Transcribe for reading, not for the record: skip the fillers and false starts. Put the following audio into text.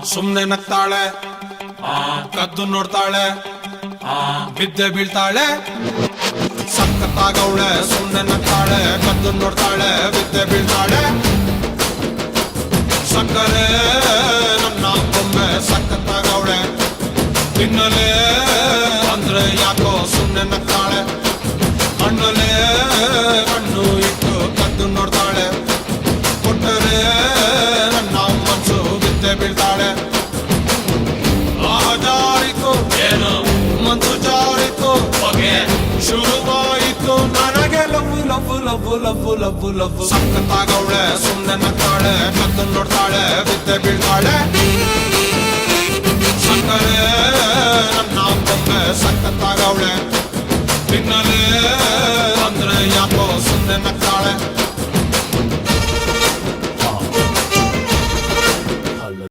ಸುಮ್ನೆ ನಗ್ತಾಳೆ ಕದ್ದು ನೋಡ್ತಾಳೆ ಬಿದ್ದೆ ಬೀಳ್ತಾಳೆ ಸಕ್ಕತ್ತಾಗವಳೆ ಸುಮ್ನೆ ನಗ್ತಾಳೆ ಕದ್ದು ನೋಡ್ತಾಳೆ ಬಿದ್ದೆ ಬೀಳ್ತಾಳೆ ಸಕ್ಕರೆ ನನ್ನ ಬೊಮ್ಮೆ ಸಕ್ಕತ್ತಾಗವಳೆ ತಿನ್ನಲೇ ಅಂದ್ರೆ ಯಾಕೋ ಸುಮ್ನೆ ನಗ್ತಾಳೆ ಕಣ್ಣಲ್ಲೇ ಕಣ್ಣು ಇಟ್ಟು ಕದ್ದು ನೋಡ್ತಾಳೆ ಕೊಟ್ಟರೆ ನನ್ನ ಮನ್ಸು ಬಿದ್ದೆ ಬೀಳ್ತಾಳೆ ಜಾರಿತು ಏನು ಮನ್ಸು ಜಾರಿತು ಹೊಗೆ ಶುರುವಾಯಿತು ನನಗೆ love love love love love love ಸಕ್ಕತ್ತಾಗವಳೆ ಸುಮ್ನೆ ನಗ್ತಾಳೆ ಕದ್ದು ನೋಡ್ತಾಳೆ ಬಿದ್ದೆ ಬೀಳ್ತಾಳೆ